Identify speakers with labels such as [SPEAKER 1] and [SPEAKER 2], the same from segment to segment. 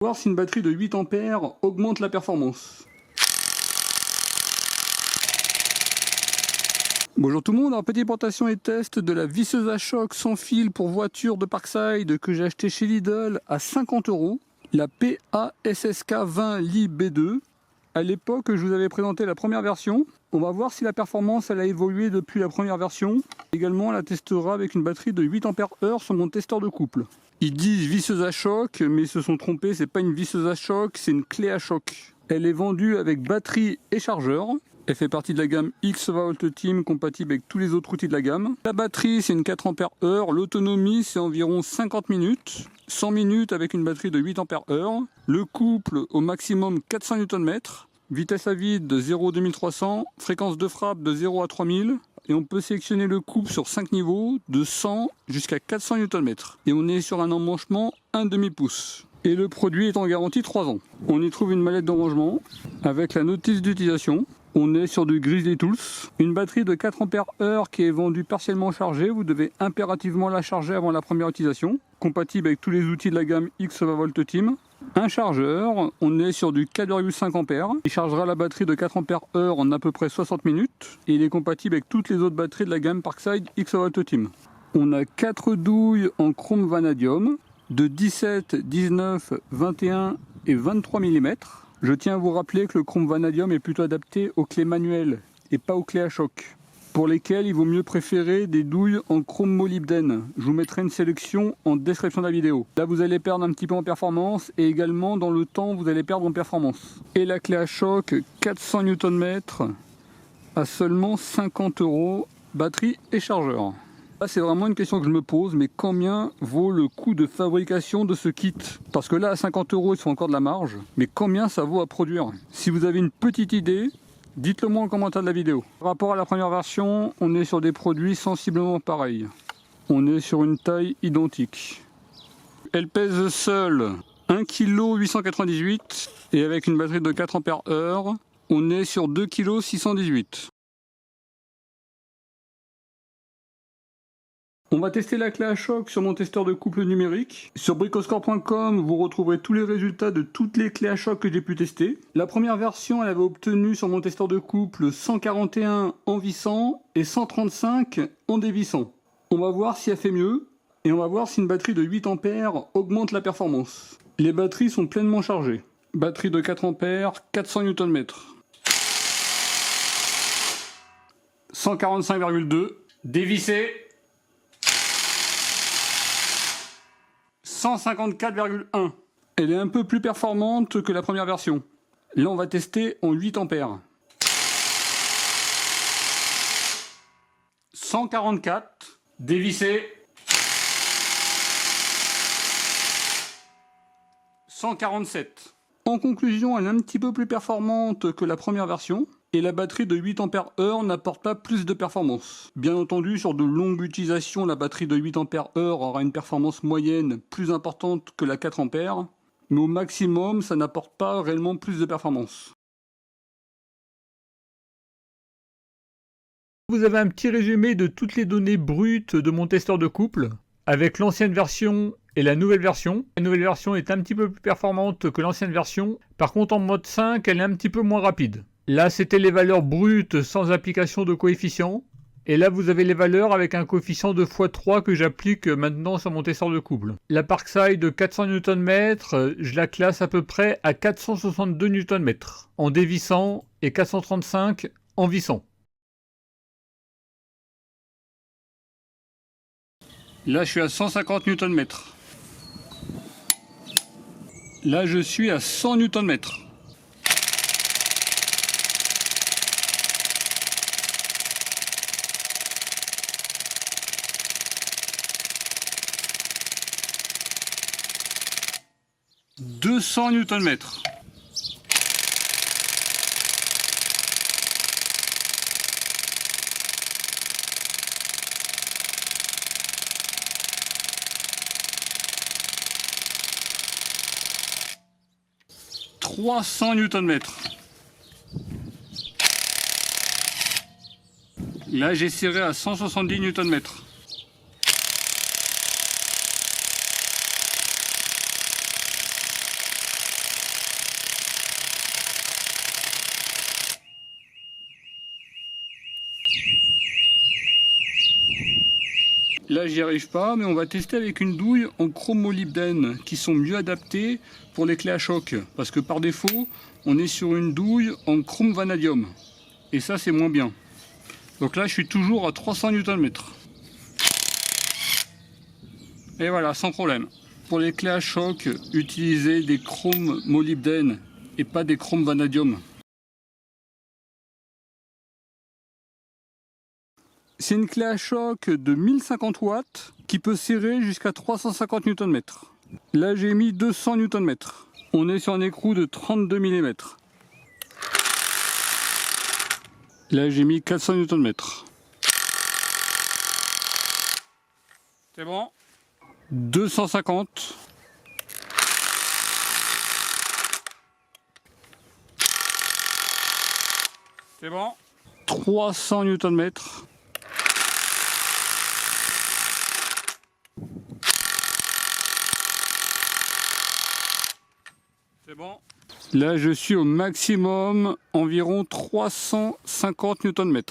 [SPEAKER 1] Voir si une batterie de 8 ampères augmente la performance. Bonjour tout le monde, alors petite présentation et test de la visseuse à choc sans fil pour voiture de Parkside que j'ai acheté chez Lidl à 50 €. La PASSK 20 Li B2. À l'époque, je vous avais présenté la première version. On va voir si la performance elle a évolué depuis la première version. Également, on la testera avec une batterie de 8 ampères sur mon testeur de couple. Ils disent visseuse à choc, mais ils se sont trompés, c'est pas une visseuse à choc, c'est une clé à choc. Elle est vendue avec batterie et chargeur. Elle fait partie de la gamme X-Volt Team, compatible avec tous les autres outils de la gamme. La batterie, c'est une 4 ampères, l'autonomie, c'est environ 50 minutes. 100 minutes avec une batterie de 8 ampères. Le couple, au maximum 400 Nm. Vitesse à vide de 0 à 2300, fréquence de frappe de 0 à 3000. Et on peut sélectionner le couple sur 5 niveaux, de 100 jusqu'à 400 Nm. Et on est sur un emmanchement 1/2 pouce. Et le produit est en garantie 3 ans. On y trouve une mallette de rangement avec la notice d'utilisation. On est sur du Grizzly Tools. Une batterie de 4 ampères qui est vendue partiellement chargée. Vous devez impérativement la charger avant la première utilisation. Compatible avec tous les outils de la gamme X-Volt Team. Un chargeur, on est sur du 4,5 ampères. Il chargera la batterie de 4 ampères en à peu près 60 minutes. Et il est compatible avec toutes les autres batteries de la gamme Parkside X-Volt Team. On a 4 douilles en chrome vanadium de 17, 19, 21 et 23 mm. Je tiens à vous rappeler que le chrome vanadium est plutôt adapté aux clés manuelles et pas aux clés à choc, pour lesquelles il vaut mieux préférer des douilles en chrome molybdène. Je vous mettrai une sélection en description de la vidéo. Là vous allez perdre un petit peu en performance et également dans le temps vous allez perdre en performance. Et la clé à choc 400 Nm à seulement 50 €, batterie et chargeur. Là, c'est vraiment une question que je me pose, mais combien vaut le coût de fabrication de ce kit? Parce que là, à 50 €, ils font encore de la marge, mais combien ça vaut à produire? Si vous avez une petite idée, dites-le moi en commentaire de la vidéo. Par rapport à la première version, on est sur des produits sensiblement pareils. On est sur une taille identique. Elle pèse seule 1,898 kg et avec une batterie de 4 ampères, on est sur 2,618 kg. On va tester la clé à choc sur mon testeur de couple numérique. Sur bricoscore.com, vous retrouverez tous les résultats de toutes les clés à choc que j'ai pu tester. La première version, elle avait obtenu sur mon testeur de couple 141 en vissant et 135 en dévissant. On va voir si elle fait mieux et on va voir si une batterie de 8 ampères augmente la performance. Les batteries sont pleinement chargées. Batterie de 4 ampères, 400 Nm. 145,2. Dévissé. 154,1. Elle est un peu plus performante que la première version. Là, on va tester en 8 ampères. 144. Dévissé. 147. En conclusion, elle est un petit peu plus performante que la première version. Et la batterie de 8 ampères n'apporte pas plus de performance. Bien entendu, sur de longues utilisations, la batterie de 8 ampères aura une performance moyenne plus importante que la 4 ampères. Mais au maximum, ça n'apporte pas réellement plus de performance.
[SPEAKER 2] Vous avez un petit résumé de toutes les données brutes de mon testeur de couple, avec l'ancienne version et la nouvelle version. La nouvelle version est un petit peu plus performante que l'ancienne version. Par contre, en mode 5, elle est un petit peu moins rapide. Là, c'était les valeurs brutes sans application de coefficient. Et là, vous avez les valeurs avec un coefficient de x3 que j'applique maintenant sur mon testeur de couple. La Parkside 400 Nm, je la classe à peu près à 462 Nm en dévissant et 435 en vissant.
[SPEAKER 1] Là, je suis à 150 Nm. Là, je suis à 100 Nm. « 200 Nm. « 300 Nm. Là, j'ai serré à 170 Nm. « 400 Là, j'y arrive pas, mais on va tester avec une douille en chrome molybdène qui sont mieux adaptées pour les clés à choc. Parce que par défaut, on est sur une douille en chrome vanadium. Et ça, c'est moins bien. Donc là, je suis toujours à 300 Nm. Et voilà, sans problème. Pour les clés à choc, utilisez des chromes molybdène et pas des chromes vanadium. C'est une clé à choc de 1050 watts qui peut serrer jusqu'à 350 Nm. Là, j'ai mis 200 Nm. On est sur un écrou de 32 mm. Là, j'ai mis 400 Nm. C'est bon. 250. C'est bon. 300 Nm. C'est bon. Là, je suis au maximum, environ 350 Nm.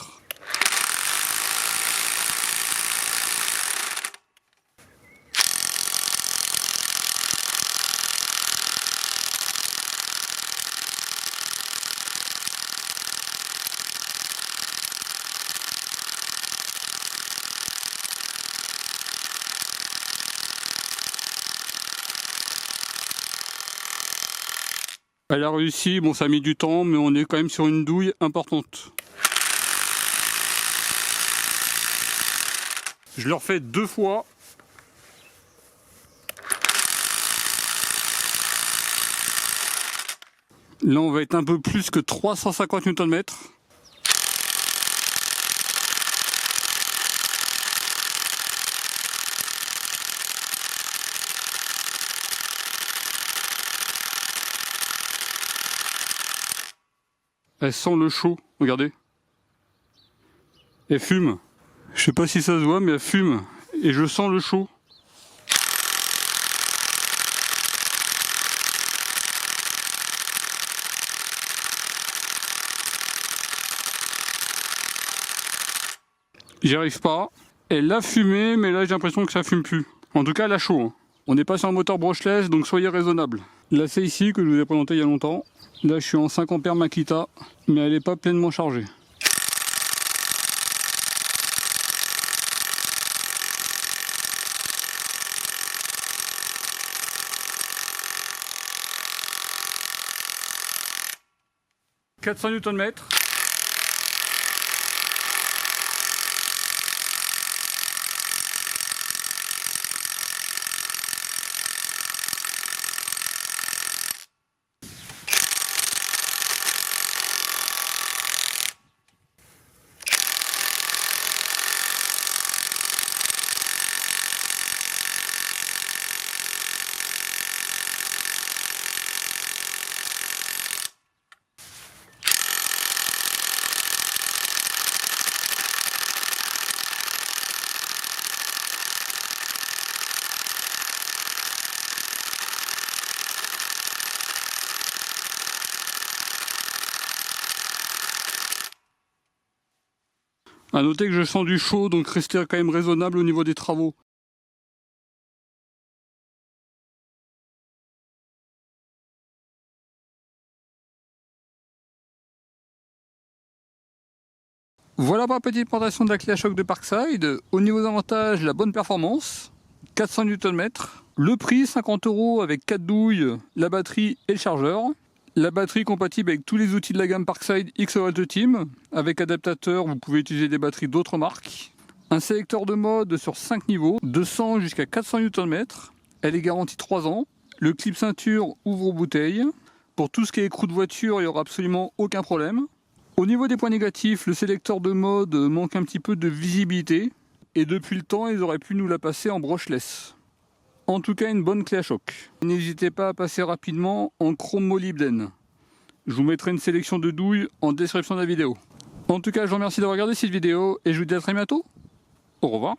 [SPEAKER 1] Elle a réussi, bon ça a mis du temps, mais on est quand même sur une douille importante. Je le refais 2 fois. Là on va être un peu plus que 350 Nm. Elle sent le chaud, regardez. Elle fume. Je sais pas si ça se voit, mais elle fume. Et je sens le chaud. J'y arrive pas. Elle a fumé, mais là j'ai l'impression que ça fume plus. En tout cas, elle a chaud. Hein. On n'est pas sur un moteur brushless, donc soyez raisonnable. Là, c'est ici que je vous ai présenté il y a longtemps. Là, je suis en 5 A Makita, mais elle n'est pas pleinement chargée. « 400 Nm. A noter que je sens du chaud, donc restez quand même raisonnable au niveau des travaux. Voilà pour la petite présentation de la clé à choc de Parkside. Au niveau des avantages, la bonne performance, 400 Nm. Le prix, 50 € avec 4 douilles, la batterie et le chargeur. La batterie compatible avec tous les outils de la gamme Parkside X-Volt Team. Avec adaptateur, vous pouvez utiliser des batteries d'autres marques. Un sélecteur de mode sur 5 niveaux, 200 jusqu'à 400 Nm. Elle est garantie 3 ans. Le clip ceinture ouvre aux bouteilles. Pour tout ce qui est écrou de voiture, il n'y aura absolument aucun problème. Au niveau des points négatifs, le sélecteur de mode manque un petit peu de visibilité. Et depuis le temps, ils auraient pu nous la passer en brushless. En tout cas, une bonne clé à choc. N'hésitez pas à passer rapidement en chrome molybdène. Je vous mettrai une sélection de douilles en description de la vidéo. En tout cas, je vous remercie d'avoir regardé cette vidéo et je vous dis à très bientôt. Au revoir.